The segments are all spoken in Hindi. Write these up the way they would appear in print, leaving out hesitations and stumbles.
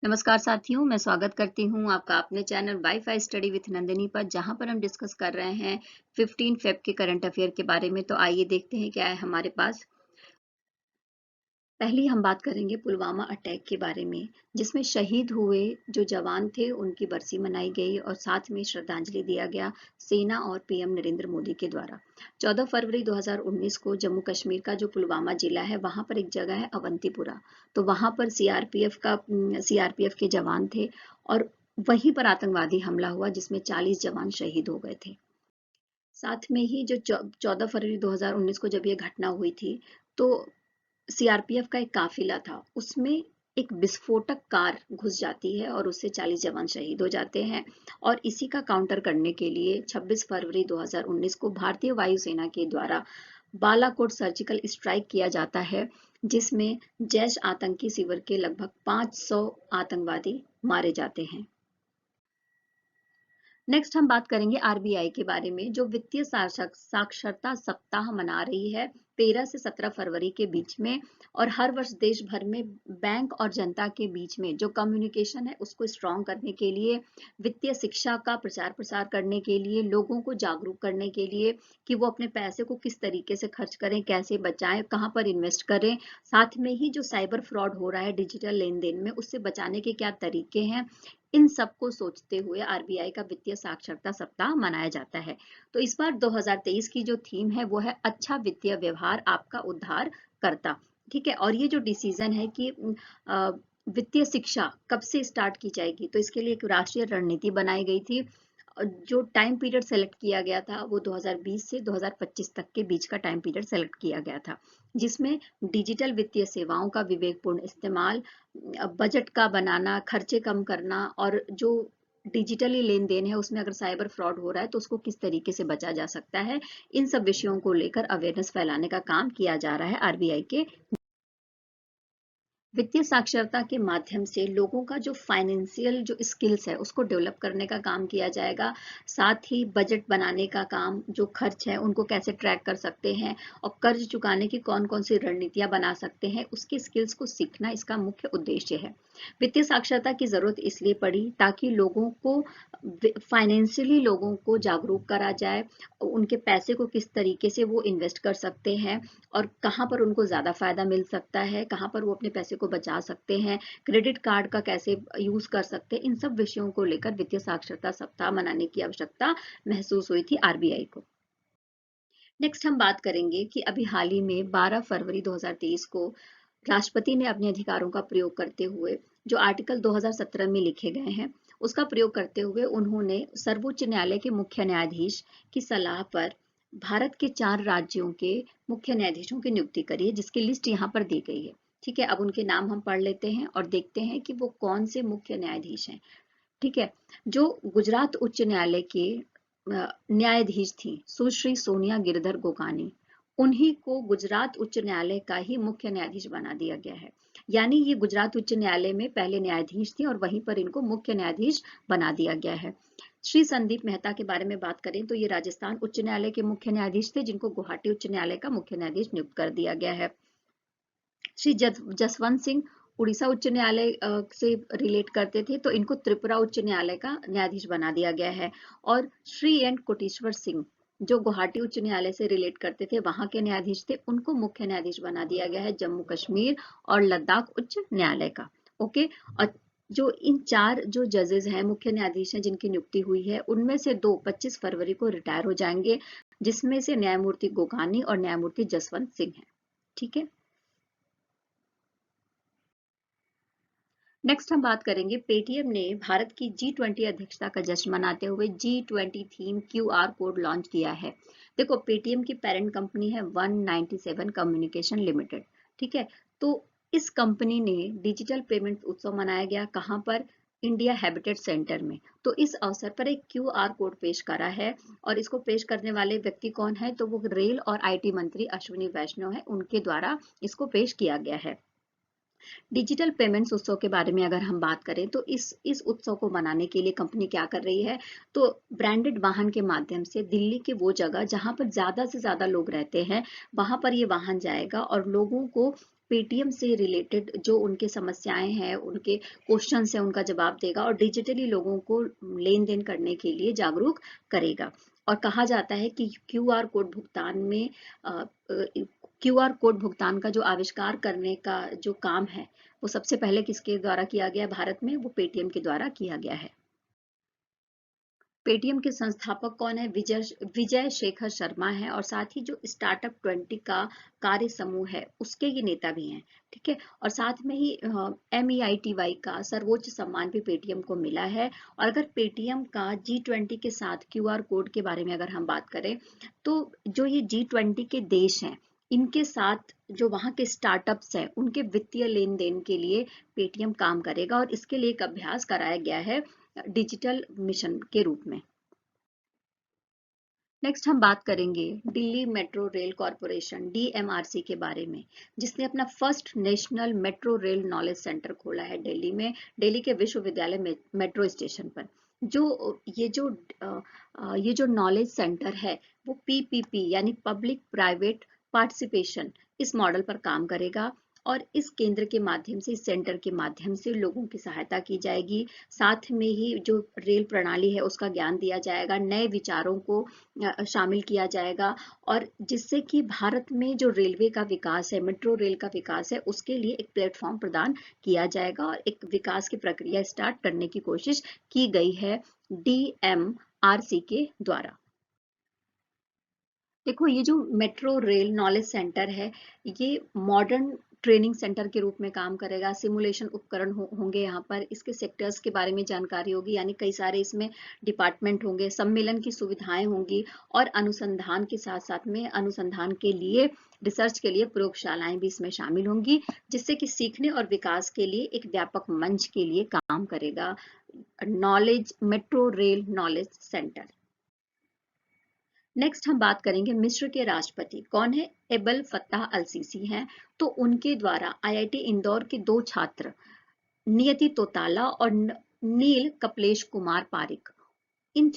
नमस्कार साथियों, मैं स्वागत करती हूँ आपका अपने channel wifi study with Nandini पर, जहाँ पर हम डिस्कस कर रहे हैं 15 फेब के करंट अफेयर के बारे में। तो आइए देखते हैं क्या है हमारे पास। पहली हम बात करेंगे पुलवामा अटैक के बारे में, जिसमें शहीद हुए जो जवान थे उनकी बरसी मनाई गई और साथ में श्रद्धांजलि दिया गया सेना और पीएम नरेंद्र मोदी के द्वारा। 14 फरवरी 2019 को जम्मू कश्मीर का जो पुलवामा जिला है वहां पर एक जगह है अवंतीपुरा। तो वहां पर सीआरपीएफ के जवान थे और वहीं पर आतंकवादी हमला हुआ जिसमें 40 जवान शहीद हो गए थे। साथ में ही जो 14 फरवरी 2019 को जब ये घटना हुई थी, तो सीआरपीएफ का एक काफिला था, उसमें एक विस्फोटक कार घुस जाती है और उससे 40 जवान शहीद हो जाते हैं। और इसी का काउंटर करने के लिए 26 फरवरी 2019 को भारतीय वायुसेना के द्वारा बालाकोट सर्जिकल स्ट्राइक किया जाता है, जिसमें जैश आतंकी शिविर के लगभग 500 आतंकवादी मारे जाते हैं। नेक्स्ट हम बात करेंगे आरबीआई के बारे में, जो वित्तीय साक्षरता सप्ताह मना रही है 13 से 17 फरवरी के बीच में। और हर वर्ष देश भर में बैंक और जनता के बीच में जो कम्युनिकेशन है उसको स्ट्रॉन्ग करने के लिए, वित्तीय शिक्षा का प्रचार प्रसार करने के लिए, लोगों को जागरूक करने के लिए कि वो अपने पैसे को किस तरीके से खर्च करें, कैसे बचाएं, कहाँ पर इन्वेस्ट करें। साथ में ही जो साइबर फ्रॉड हो रहा है डिजिटल लेन देन में, उससे बचाने के क्या तरीके हैं, इन सबको सोचते हुए आरबीआई का वित्तीय साक्षरता सप्ताह मनाया जाता है। तो इस बार 2023 की जो थीम है वो है अच्छा वित्तीय व्यवहार आपका उद्धार करता। ठीक है, और ये जो डिसीजन है कि वित्तीय शिक्षा कब से स्टार्ट की जाएगी, तो इसके लिए एक राष्ट्रीय रणनीति बनाई गई थी। जो टाइम पीरियड सेलेक्ट किया गया था वो 2020 से 2025 तक के बीच का टाइम पीरियड सेलेक्ट किया गया था, जिसमें डिजिटल वित्तीय सेवाओं का विवेकपूर्ण इस्तेमाल, बजट का बनाना, खर्चे कम करना, और जो डिजिटली लेन देन है उसमें अगर साइबर फ्रॉड हो रहा है तो उसको किस तरीके से बचा जा सकता है, इन सब विषयों को लेकर अवेयरनेस फैलाने का काम किया जा रहा है आरबीआई के। वित्तीय साक्षरता के माध्यम से लोगों का जो फाइनेंशियल जो स्किल्स है उसको डेवलप करने का काम किया जाएगा। साथ ही बजट बनाने का काम, जो खर्च है उनको कैसे ट्रैक कर सकते हैं और कर्ज चुकाने की कौन कौन सी रणनीतियां बना सकते हैं, उसके स्किल्स को सीखना इसका मुख्य उद्देश्य है। वित्तीय साक्षरता की जरूरत इसलिए पड़ी ताकि लोगों को फाइनेंशियली लोगों को जागरूक करा जाए, उनके पैसे को किस तरीके से वो इन्वेस्ट कर सकते हैं और कहाँ पर उनको ज़्यादा फायदा मिल सकता है, कहाँ पर वो अपने पैसे को बचा सकते हैं, क्रेडिट कार्ड का कैसे यूज कर सकते हैं। इन सब विषयों को लेकर वित्तीय साक्षरता सप्ताह मनाने की आवश्यकता महसूस हुई थी आरबीआई को। नेक्स्ट हम बात करेंगे कि अभी हाल ही में 12 फरवरी 2023 को राष्ट्रपति ने अपने अधिकारों का प्रयोग करते हुए जो आर्टिकल 2017 में लिखे गए हैं उसका प्रयोग करते हुए उन्होंने सर्वोच्च न्यायालय के मुख्य न्यायाधीश की सलाह पर भारत के 4 राज्यों के मुख्य न्यायाधीशों की नियुक्ति करी है, जिसकी लिस्ट यहाँ पर दी गई है। ठीक है, अब उनके नाम हम पढ़ लेते हैं और देखते हैं कि वो कौन से मुख्य न्यायाधीश हैं। ठीक है, जो गुजरात उच्च न्यायालय के न्यायाधीश थी सुश्री सोनिया गिरधर गोकानी, उन्हीं को गुजरात उच्च न्यायालय का ही मुख्य न्यायाधीश बना दिया गया है। यानी ये गुजरात उच्च न्यायालय में पहले न्यायाधीश थे और वहीं पर इनको मुख्य न्यायाधीश बना दिया गया है। श्री संदीप मेहता के बारे में बात करें तो ये राजस्थान उच्च न्यायालय के मुख्य न्यायाधीश थे, जिनको गुवाहाटी उच्च न्यायालय का मुख्य न्यायाधीश नियुक्त कर दिया गया है। श्री जसवंत सिंह उड़ीसा उच्च न्यायालय से रिलेट करते थे, तो इनको त्रिपुरा उच्च न्यायालय का न्यायाधीश बना दिया गया है। और श्री एन कोटेश्वर सिंह जो गुवाहाटी उच्च न्यायालय से रिलेट करते थे, वहां के न्यायाधीश थे, उनको मुख्य न्यायाधीश बना दिया गया है जम्मू कश्मीर और लद्दाख उच्च न्यायालय का। ओके, और जो इन 4 जो जजेस हैं, मुख्य न्यायाधीश हैं जिनकी नियुक्ति हुई है, उनमें से 2 25 फरवरी को रिटायर हो जाएंगे, जिसमें से न्यायमूर्ति गोकानी और न्यायमूर्ति जसवंत सिंह है। ठीक है, नेक्स्ट हम बात करेंगे पेटीएम ने भारत की G20 अध्यक्षता का जश्न मनाते हुए G20 theme QR code launch किया है। देखो, पेटीएम की पेरेंट कंपनी है 197 कम्युनिकेशन लिमिटेड। ठीक है, तो इस कंपनी ने डिजिटल पेमेंट उत्सव मनाया गया कहाँ पर, इंडिया हैबिटेट सेंटर में। तो इस अवसर पर एक क्यूआर कोड पेश करा है और इसको पेश करने वाले व्यक्ति कौन है, तो वो रेल और आईटी मंत्री अश्विनी वैष्णव है, उनके द्वारा इसको पेश किया गया है। डिजिटल पेमेंट्स उत्सव के बारे में अगर हम बात करें तो इस उत्सव को मनाने के लिए कंपनी क्या कर रही है, तो ब्रांडेड वाहन के माध्यम से दिल्ली के वो जगह जहां पर ज्यादा से ज्यादा लोग रहते हैं वहां पर ये वाहन जाएगा और लोगों को पेटीएम से रिलेटेड जो उनके समस्याएं हैं, उनके क्वेश्चन हैं, उनका जवाब देगा और डिजिटली लोगों को लेन देन करने के लिए जागरूक करेगा। और कहा जाता है कि क्यूआर कोड भुगतान में क्यूआर कोड भुगतान का जो आविष्कार करने का जो काम है वो सबसे पहले किसके द्वारा किया गया भारत में? वो पेटीएम के द्वारा किया गया है। पेटीएम के संस्थापक कौन है? विजय शेखर शर्मा है और साथ ही जो स्टार्टअप 20 का कार्य समूह है उसके ये नेता भी हैं। ठीक है, और साथ में ही MEITY का सर्वोच्च सम्मान भी पेटीएम को मिला है। और अगर पेटीएम का G20 के साथ क्यूआर कोड के बारे में अगर हम बात करें तो जो ये G20 के देश हैं इनके साथ जो वहाँ के स्टार्टअप्स हैं उनके वित्तीय लेन देन के लिए पेटीएम काम करेगा और इसके लिए एक अभ्यास कराया गया है डिजिटल मिशन के रूप में। नेक्स्ट हम बात करेंगे Delhi metro rail corporation DMRC के बारे में, जिसने अपना first national metro rail knowledge centre खोला है दिल्ली में, दिल्ली के विश्वविद्यालय में मेट्रो स्टेशन पर। ये जो नॉलेज सेंटर है वो PPP यानी पब्लिक प्राइवेट पार्टिसिपेशन इस मॉडल पर काम करेगा और इस केंद्र के माध्यम से, इस सेंटर के माध्यम से लोगों की सहायता की जाएगी। साथ में ही जो रेल प्रणाली है उसका ज्ञान दिया जाएगा, नए विचारों को शामिल किया जाएगा और जिससे कि भारत में जो रेलवे का विकास है, मेट्रो रेल का विकास है, उसके लिए एक प्लेटफॉर्म प्रदान किया जाएगा और एक विकास की प्रक्रिया स्टार्ट करने की कोशिश की गई है DMRC के द्वारा। देखो, ये जो मेट्रो रेल नॉलेज सेंटर है ये मॉडर्न ट्रेनिंग सेंटर के रूप में काम करेगा। सिमुलेशन उपकरण होंगे यहाँ पर, इसके सेक्टर्स के बारे में जानकारी होगी, यानी कई सारे इसमें डिपार्टमेंट होंगे, सम्मेलन की सुविधाएं होंगी और अनुसंधान के साथ साथ में अनुसंधान के लिए, रिसर्च के लिए प्रयोगशालाएं भी इसमें शामिल होंगी, जिससे कि सीखने और विकास के लिए एक व्यापक मंच के लिए काम करेगा knowledge metro rail knowledge centre. Next हम बात करेंगे मिस्र के राष्ट्रपति कौन है? एबल फत्ताह अल सीसी हैं। तो उनके द्वारा IIT इंदौर के 2 छात्र नियति तोताला और नील कपलेश कुमार पारिक, इन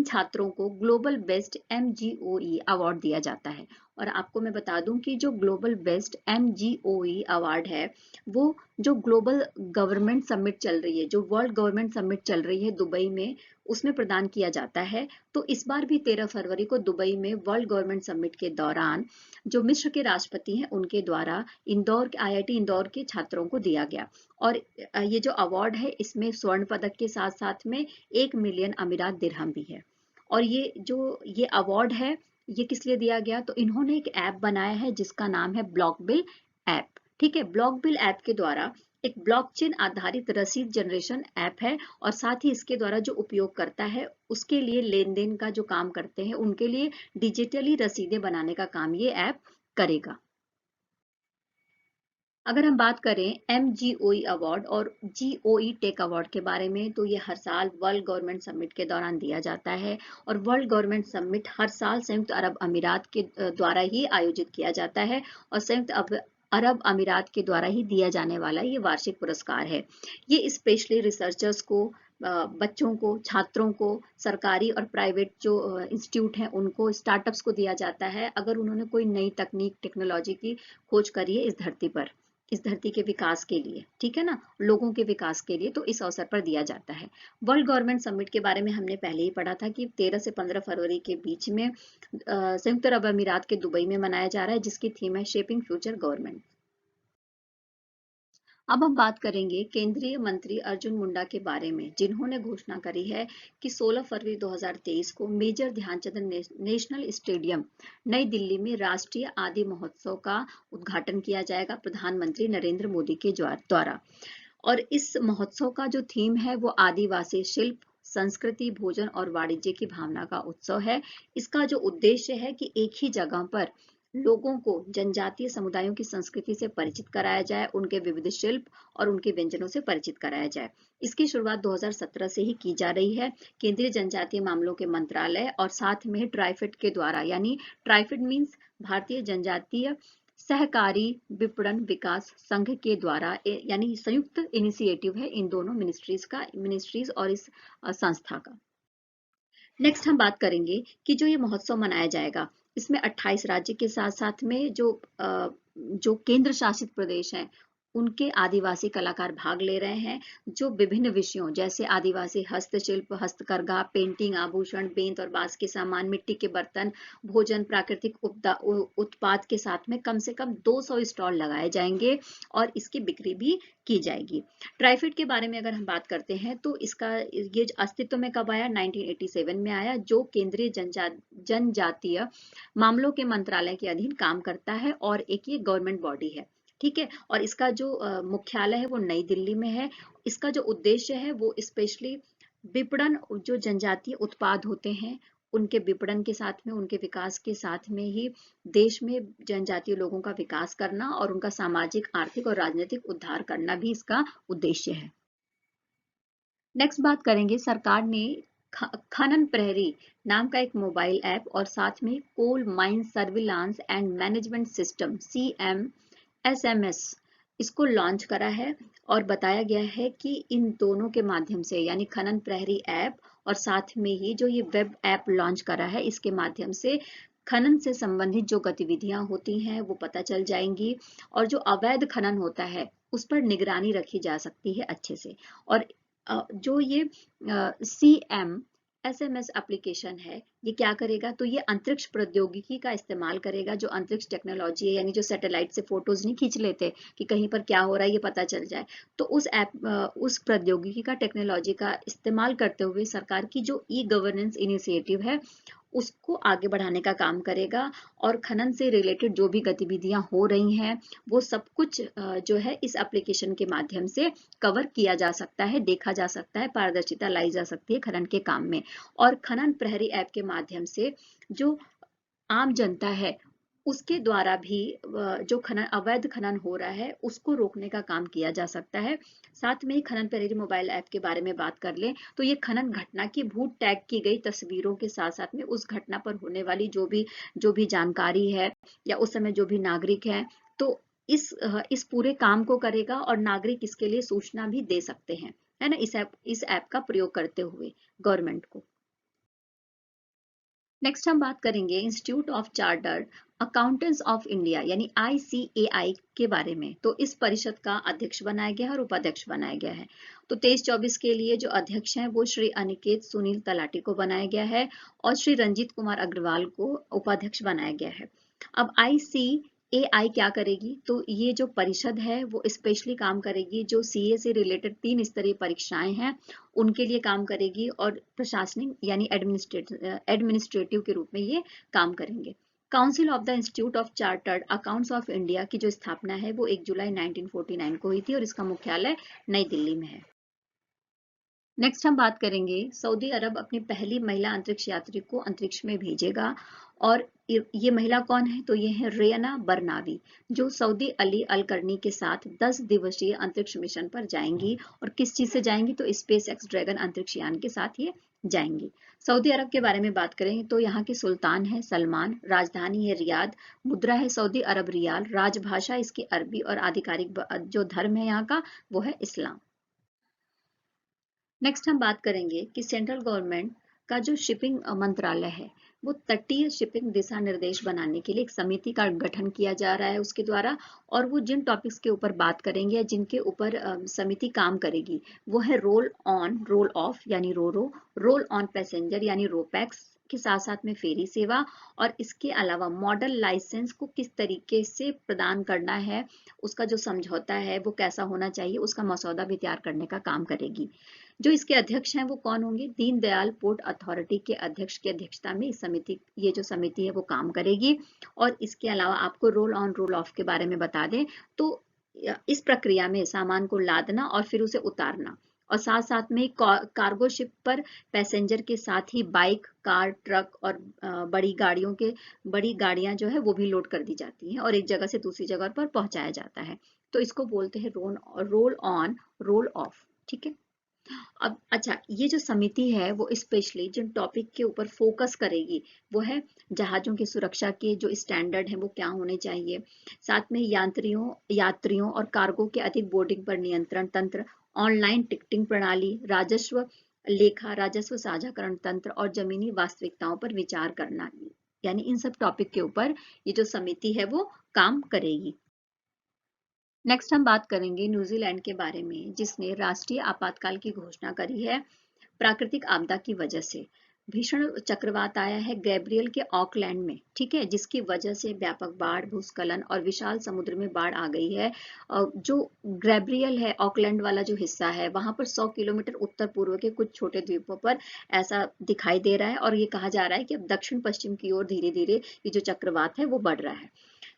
छात्रों को ग्लोबल बेस्ट MGOE अवार्ड दिया जाता है। और आपको मैं बता दूं कि जो ग्लोबल बेस्ट MGOE अवार्ड है वो जो ग्लोबल गवर्नमेंट समिट चल रही है, जो वर्ल्ड गवर्नमेंट समिट चल रही है दुबई में, उसमें प्रदान किया जाता है। तो इस बार भी 13 फरवरी को दुबई में वर्ल्ड गवर्नमेंट समिट के दौरान जो मिस्र के राष्ट्रपति हैं उनके द्वारा IIT इंदौर के छात्रों को दिया गया। और ये जो अवार्ड है इसमें स्वर्ण पदक के साथ साथ में 1 मिलियन अमीरात दिरहम भी है। और ये अवार्ड है ये किस लिए दिया गया? तो इन्होंने एक ऐप बनाया है जिसका नाम है ब्लॉकबिल ऐप। ठीक है, ब्लॉकबिल ऐप के द्वारा एक ब्लॉकचेन आधारित रसीद जनरेशन ऐप है और साथ ही इसके द्वारा जो उपयोग करता है उसके लिए लेन देन का जो काम करते हैं उनके लिए डिजिटली रसीदें बनाने का काम ये ऐप करेगा। अगर हम बात करें MGOE अवार्ड और GOE टेक अवार्ड के बारे में तो ये हर साल वर्ल्ड गवर्नमेंट समिट के दौरान दिया जाता है और वर्ल्ड गवर्नमेंट समिट हर साल संयुक्त अरब अमीरात के द्वारा ही आयोजित किया जाता है और संयुक्त अरब अमीरात के द्वारा ही दिया जाने वाला ये वार्षिक पुरस्कार है। ये स्पेशली रिसर्चर्स को, बच्चों को, छात्रों को, सरकारी और प्राइवेट जो इंस्टीट्यूट हैं उनको, स्टार्टअप्स को दिया जाता है अगर उन्होंने कोई नई तकनीक टेक्नोलॉजी की खोज करी है इस धरती पर, इस धरती के विकास के लिए, ठीक है ना, लोगों के विकास के लिए, तो इस अवसर पर दिया जाता है। वर्ल्ड गवर्नमेंट समिट के बारे में हमने पहले ही पढ़ा था कि 13 से 15 फरवरी के बीच में संयुक्त अरब अमीरात के दुबई में मनाया जा रहा है जिसकी थीम है शेपिंग फ्यूचर गवर्नमेंट। अब हम बात करेंगे केंद्रीय मंत्री अर्जुन मुंडा के बारे में, जिन्होंने घोषणा करी है कि 16 फरवरी 2023 को मेजर ध्यानचंद नेशनल स्टेडियम नई दिल्ली में राष्ट्रीय आदि महोत्सव का उद्घाटन किया जाएगा प्रधानमंत्री नरेंद्र मोदी के द्वारा। और इस महोत्सव का जो थीम है वो आदिवासी शिल्प, संस्कृति, भोजन और वाणिज्य की भावना का उत्सव है। इसका जो उद्देश्य है कि एक ही जगह पर लोगों को जनजातीय समुदायों की संस्कृति से परिचित कराया जाए, उनके विविध शिल्प और उनके व्यंजनों से परिचित कराया जाए। इसकी शुरुआत 2017 से ही की जा रही है। केंद्रीय जनजातीय मामलों के मंत्रालय और साथ में ट्राइफेड के द्वारा, यानी ट्राइफेड मीन्स भारतीय जनजातीय सहकारी विपणन विकास संघ के द्वारा, यानी संयुक्त इनिशिएटिव है इन दोनों मिनिस्ट्रीज और इस संस्था का। नेक्स्ट हम बात करेंगे कि जो ये महोत्सव मनाया जाएगा इसमें 28 राज्य के साथ साथ में जो जो केंद्र शासित प्रदेश हैं उनके आदिवासी कलाकार भाग ले रहे हैं, जो विभिन्न विषयों जैसे आदिवासी हस्तशिल्प, हस्तकरघा, पेंटिंग, आभूषण, बेंत और बांस के सामान, मिट्टी के बर्तन, भोजन, प्राकृतिक उत्पाद के साथ में कम से कम 200 स्टॉल लगाए जाएंगे और इसकी बिक्री भी की जाएगी। ट्राइफेड के बारे में अगर हम बात करते हैं तो इसका ये अस्तित्व में कब आया? 1987 में आया, जो केंद्रीय जनजातीय मामलों के मंत्रालय के अधीन काम करता है और एक ये गवर्नमेंट बॉडी है। ठीक है, और इसका जो मुख्यालय है वो नई दिल्ली में है। इसका जो उद्देश्य है वो स्पेशली विपणन, जो जनजातीय उत्पाद होते हैं उनके विपणन के साथ में, उनके विकास के साथ में ही देश में जनजातीय लोगों का विकास करना और उनका सामाजिक, आर्थिक और राजनीतिक उद्धार करना भी इसका उद्देश्य है। नेक्स्ट बात करेंगे, सरकार ने खनन प्रहरी नाम का एक मोबाइल ऐप और साथ में coal mine surveillance and management system CMSMS इसको लॉन्च करा है और बताया गया है कि इन दोनों के माध्यम से, यानी खनन प्रहरी ऐप और साथ में ही जो ये वेब ऐप लॉन्च करा है, इसके माध्यम से खनन से संबंधित जो गतिविधियां होती हैं वो पता चल जाएंगी और जो अवैध खनन होता है उस पर निगरानी रखी जा सकती है अच्छे से। और जो ये CMSMS एप्लीकेशन है, ये क्या करेगा? तो ये अंतरिक्ष प्रौद्योगिकी का इस्तेमाल करेगा, जो अंतरिक्ष टेक्नोलॉजी है, यानी जो सैटेलाइट से फोटोज नहीं खींच लेते कि कहीं पर क्या हो रहा है ये पता चल जाए, तो उस प्रौद्योगिकी का, टेक्नोलॉजी का इस्तेमाल करते हुए सरकार की जो गवर्नेंस इनिशिएटिव है उसको आगे बढ़ाने का काम करेगा और खनन से रिलेटेड जो भी गतिविधियां हो रही हैं वो सब कुछ जो है इस एप्लीकेशन के माध्यम से कवर किया जा सकता है, देखा जा सकता है, पारदर्शिता लाई जा सकती है खनन के काम में। और खनन प्रहरी ऐप के माध्यम से जो आम जनता है उसके द्वारा भी जो खनन, अवैध खनन हो रहा है उसको रोकने का काम किया जा सकता है। साथ में ही खनन प्रहरी मोबाइल ऐप के बारे में बात कर लें तो ये खनन घटना की भूत टैग की गई तस्वीरों के साथ साथ में उस घटना पर होने वाली जो भी जानकारी है या उस समय जो भी नागरिक है, तो इस पूरे काम को करेगा और नागरिक इसके लिए सूचना भी दे सकते हैं, है ना, इस ऐप का प्रयोग करते हुए गवर्नमेंट को। नेक्स्ट हम बात करेंगे institute of chartered accountants of India यानी ICAI के बारे में। तो इस परिषद का अध्यक्ष बनाया गया है और उपाध्यक्ष बनाया गया है। तो 23-24 के लिए जो अध्यक्ष हैं वो श्री अनिकेत सुनील तलाटी को बनाया गया है और श्री रंजीत कुमार अग्रवाल को उपाध्यक्ष बनाया गया है। अब ICAI क्या करेगी? तो ये जो परिषद है वो स्पेशली काम करेगी जो CA से रिलेटेड 3 स्तरीय परीक्षाएं हैं उनके लिए काम करेगी और प्रशासनिक यानी एडमिनिस्ट्रेटिव के रूप में ये काम करेंगे। Council of the institute of chartered accounts of India की जो स्थापना है वो 1 जुलाई 1949 को हुई थी और इसका मुख्यालय नई दिल्ली में है। नेक्स्ट हम बात करेंगे, सऊदी अरब अपनी पहली महिला अंतरिक्ष यात्री को अंतरिक्ष में भेजेगा और ये महिला कौन है? तो ये है रेयना बरनावी, जो सऊदी अली अल करनी के साथ 10 दिवसीय अंतरिक्ष मिशन पर जाएंगी। और किस चीज से जाएंगी? तो स्पेस एक्स ड्रैगन अंतरिक्ष यान के साथ ये जाएंगी। सऊदी अरब के बारे में बात करें तो यहाँ के सुल्तान है सलमान, राजधानी है रियाद, मुद्रा है सऊदी अरब रियाल, राजभाषा इसकी अरबी और आधिकारिक जो धर्म है यहाँ का वो है इस्लाम। नेक्स्ट हम बात करेंगे कि सेंट्रल गवर्नमेंट का जो शिपिंग मंत्रालय है वो तटीय शिपिंग दिशा निर्देश बनाने के लिए एक समिति का गठन किया जा रहा है उसके द्वारा। और वो जिन टॉपिक्स के ऊपर बात करेंगे या जिनके ऊपर समिति काम करेगी वो है रोल ऑन रोल ऑफ यानी रोरो, रोल ऑन पैसेंजर यानी रोपैक्स के साथ साथ में फेरी सेवा, और इसके अलावा मॉडल लाइसेंस को किस तरीके से प्रदान करना है, उसका जो समझौता है वो कैसा होना चाहिए, उसका मसौदा भी तैयार करने का काम करेगी। जो इसके अध्यक्ष हैं वो कौन होंगे? दीनदयाल पोर्ट अथॉरिटी के अध्यक्ष की अध्यक्षता में ये जो समिति है वो काम करेगी। और इसके अलावा आपको रोल ऑन रोल ऑफ के बारे में बता दें तो इस प्रक्रिया में सामान को लादना और फिर उसे उतारना, और साथ साथ में कार्गो शिप पर पैसेंजर के साथ ही बाइक, कार, ट्रक और बड़ी गाड़ियां जो है वो भी लोड कर दी जाती हैं और एक जगह से दूसरी जगह पर पहुंचाया जाता है। तो इसको बोलते हैं रोल ऑन रोल ऑफ। ठीक है, अब अच्छा, ये जो समिति है वो स्पेशली जिन टॉपिक के ऊपर फोकस करेगी वो है जहाजों की सुरक्षा के जो स्टैंडर्ड हैं वो क्या होने चाहिए, साथ में यात्रियों और कार्गो के अधिक बोर्डिंग पर नियंत्रण तंत्र, ऑनलाइन टिकटिंग प्रणाली, राजस्व साझाकरण तंत्र और जमीनी वास्तविकताओं पर विचार करना, यानी इन सब टॉपिक के ऊपर ये जो समिति है वो काम करेगी। नेक्स्ट हम बात करेंगे न्यूजीलैंड के बारे में, जिसने राष्ट्रीय आपातकाल की घोषणा करी है प्राकृतिक आपदा की वजह से। भीषण चक्रवात आया है गैब्रियल के ऑकलैंड में, ठीक है, जिसकी वजह से व्यापक बाढ़, भूस्खलन और विशाल समुद्र में बाढ़ आ गई है। जो गैब्रियल है, ऑकलैंड वाला जो हिस्सा है, वहां पर 100 किलोमीटर उत्तर पूर्व के कुछ छोटे द्वीपों पर ऐसा दिखाई दे रहा है, और ये कहा जा रहा है कि अब दक्षिण पश्चिम की ओर धीरे धीरे ये जो चक्रवात है वो बढ़ रहा है।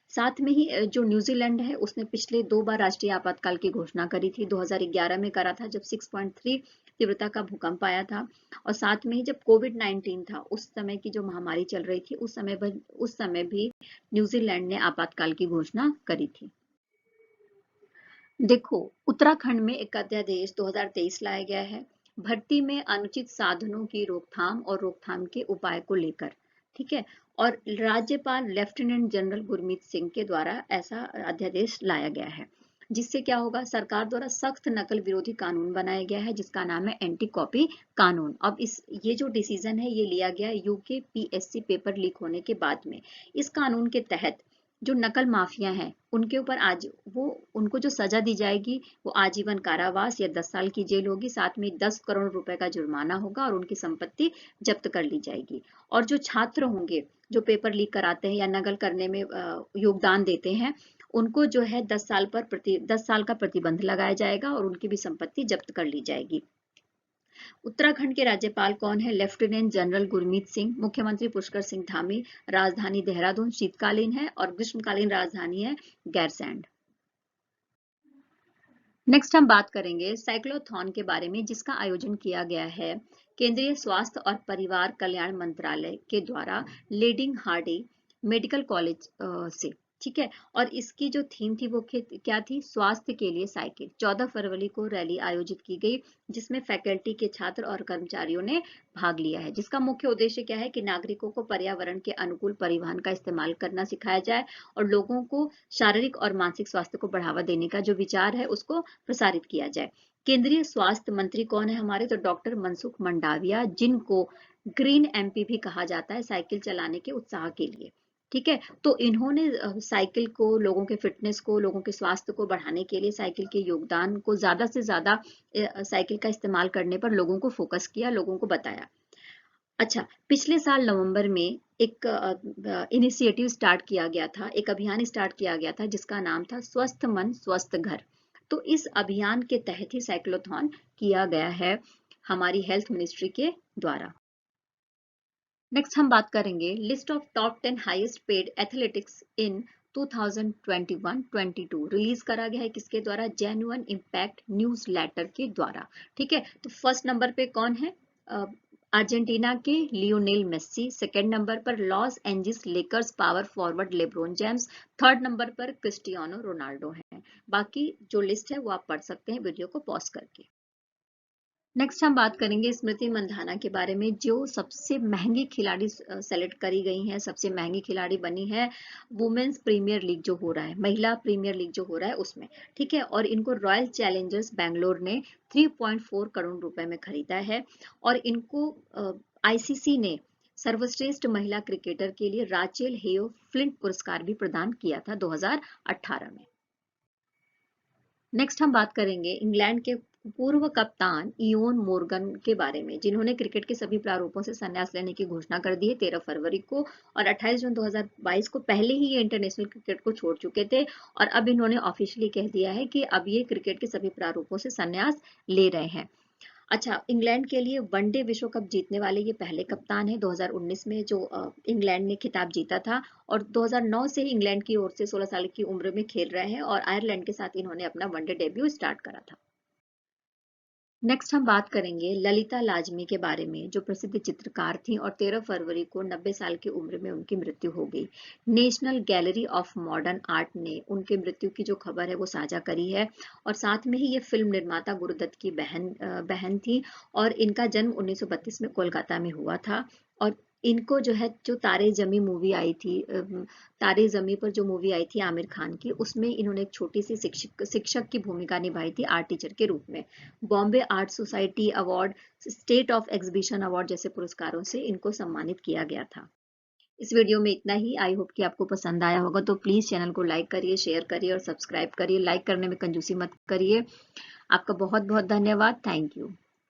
साथ में ही जो न्यूजीलैंड है उसने पिछले 2 बार राष्ट्रीय आपातकाल की घोषणा करी थी। 2011 में करा था जब 6.3 तीव्रता का भूकंप आया था, और साथ में ही जब कोविड-19 था, उस समय की जो महामारी चल रही थी, उस समय भी न्यूजीलैंड ने आपातकाल की घोषणा करी थी। देखो, उत्तराखंड में एक अध्यादेश 2023 लाया गया है भर्ती में अनुचित साधनों की रोकथाम और रोकथाम के उपाय को लेकर, ठीक है। और राज्यपाल लेफ्टिनेंट जनरल गुरमीत सिंह के द्वारा ऐसा अध्यादेश लाया गया है, जिससे क्या होगा, सरकार द्वारा सख्त नकल विरोधी कानून बनाया गया है, जिसका नाम है एंटी कॉपी कानून। अब ये जो डिसीजन है ये लिया गया यूके पीएससी पेपर लीक होने के बाद में। इस कानून के तहत जो नकल माफिया हैं उनके ऊपर आज वो उनको जो सजा दी जाएगी वो आजीवन कारावास या 10 साल की जेल होगी, साथ में 10 करोड़ रुपए का जुर्माना होगा और उनकी संपत्ति जब्त कर ली जाएगी। और जो छात्र होंगे जो पेपर लीक कराते हैं या नकल करने में योगदान देते हैं, उनको जो है 10 साल का प्रतिबंध लगाया जाएगा और उनकी भी संपत्ति जब्त कर ली जाएगी। उत्तराखंड के राज्यपाल कौन है? Lieutenant general Gurmeet Singh. मुख्यमंत्री पुष्कर सिंह धामी। राजधानी देहरादून शीतकालीन है और ग्रीष्मकालीन राजधानी है गैरसैंड। नेक्स्ट हम बात करेंगे साइक्लोथॉन के बारे में, जिसका आयोजन किया गया है केंद्रीय स्वास्थ्य और परिवार कल्याण मंत्रालय के द्वारा लेडिंग हार्डी मेडिकल कॉलेज से, ठीक है। और इसकी जो थीम थी वो क्या थी? स्वास्थ्य के लिए साइकिल। 14 फरवरी को रैली आयोजित की गई, जिसमें फैकल्टी के छात्र और कर्मचारियों ने भाग लिया है, जिसका मुख्य उद्देश्य क्या है कि नागरिकों को पर्यावरण के अनुकूल परिवहन का इस्तेमाल करना सिखाया जाए और लोगों को शारीरिक और मानसिक स्वास्थ्य को बढ़ावा देने का जो विचार है उसको प्रसारित किया जाए। केंद्रीय स्वास्थ्य मंत्री कौन है हमारे? तो डॉक्टर मनसुख मंडाविया, जिनको ग्रीन एमपी भी कहा जाता है साइकिल चलाने के उत्साह के लिए, ठीक है। तो इन्होंने साइकिल को, लोगों के फिटनेस को, लोगों के स्वास्थ्य को बढ़ाने के लिए साइकिल के योगदान को ज्यादा से ज्यादा साइकिल का इस्तेमाल करने पर लोगों को फोकस किया, लोगों को बताया। अच्छा, पिछले साल नवंबर में एक इनिशिएटिव स्टार्ट किया गया था, एक अभियान स्टार्ट किया गया था जिसका नाम था स्वस्थ मन स्वस्थ घर। तो इस अभियान के तहत ही साइक्लोथॉन किया गया है हमारी हेल्थ मिनिस्ट्री के द्वारा। नेक्स्ट हम बात करेंगे list of top 10 highest paid athletics in 2021-22 release करा गया है किसके द्वारा? जेन्युइन इम्पैक्ट न्यूज लेटर के द्वारा, ठीक है। तो फर्स्ट नंबर पे कौन है? अर्जेंटीना के लियोनेल मेस्सी। सेकंड नंबर पर Los Angeles Lakers power forward LeBron James. Third number पर क्रिस्टियानो रोनाल्डो है। बाकी जो लिस्ट है वो आप पढ़ सकते हैं वीडियो को पॉज करके। नेक्स्ट हम बात करेंगे स्मृति मंधाना के बारे में, जो सबसे महंगी खिलाड़ी सेलेक्ट करी गई हैं, सबसे महंगी खिलाड़ी बनी है वुमेन्स प्रीमियर लीग जो हो रहा है, महिला प्रीमियर लीग जो हो रहा है उसमें, ठीक है। और इनको रॉयल चैलेंजर्स बैंगलोर ने 3.4 करोड़ रुपए में खरीदा है, और इनको आईसीसी ने सर्वश्रेष्ठ महिला क्रिकेटर के लिए राचेल हेयो फ्लिंट पुरस्कार भी प्रदान किया था 2018 में। नेक्स्ट हम बात करेंगे इंग्लैंड के पूर्व कप्तान इयोन मोर्गन के बारे में, जिन्होंने क्रिकेट के सभी प्रारूपों से संन्यास लेने की घोषणा कर दी है 13 फरवरी को, और 28 जून 2022 को पहले ही ये इंटरनेशनल क्रिकेट को छोड़ चुके थे, और अब इन्होंने ऑफिशियली कह दिया है कि अब ये क्रिकेट के सभी प्रारूपों से संन्यास ले रहे हैं। अच्छा, इंग्लैंड के लिए वनडे विश्व कप जीतने वाले ये पहले कप्तान है 2019 में जो इंग्लैंड ने खिताब जीता था, और 2009 से ही इंग्लैंड की ओर से 16 साल की उम्र में खेल रहे हैं, और आयरलैंड के साथ इन्होंने अपना वनडे डेब्यू स्टार्ट करा था। नेक्स्ट हम बात करेंगे ललिता लाजमी के बारे में, जो प्रसिद्ध चित्रकार थी, और 13 फरवरी को 90 साल की उम्र में उनकी मृत्यु हो गई। National gallery of modern art ने उनके मृत्यु की जो खबर है वो साझा करी है, और साथ में ही ये फिल्म निर्माता गुरुदत्त की बहन थी, और इनका जन्म 1932 में कोलकाता में हुआ था। और इनको जो है, जो तारे जमी मूवी आई थी, तारे जमी पर जो मूवी आई थी आमिर खान की, उसमें इन्होंने एक छोटी सी शिक्षक की भूमिका निभाई थी आर्ट टीचर के रूप में। Bombay art society award, state of exhibition award जैसे पुरस्कारों से इनको सम्मानित किया गया था। इस वीडियो में इतना ही। आई होप कि आपको पसंद आया होगा, तो प्लीज़ चैनल को लाइक करिए, शेयर करिए और सब्सक्राइब करिए। लाइक करने में कंजूसी मत करिए। आपका बहुत बहुत धन्यवाद। Thank you.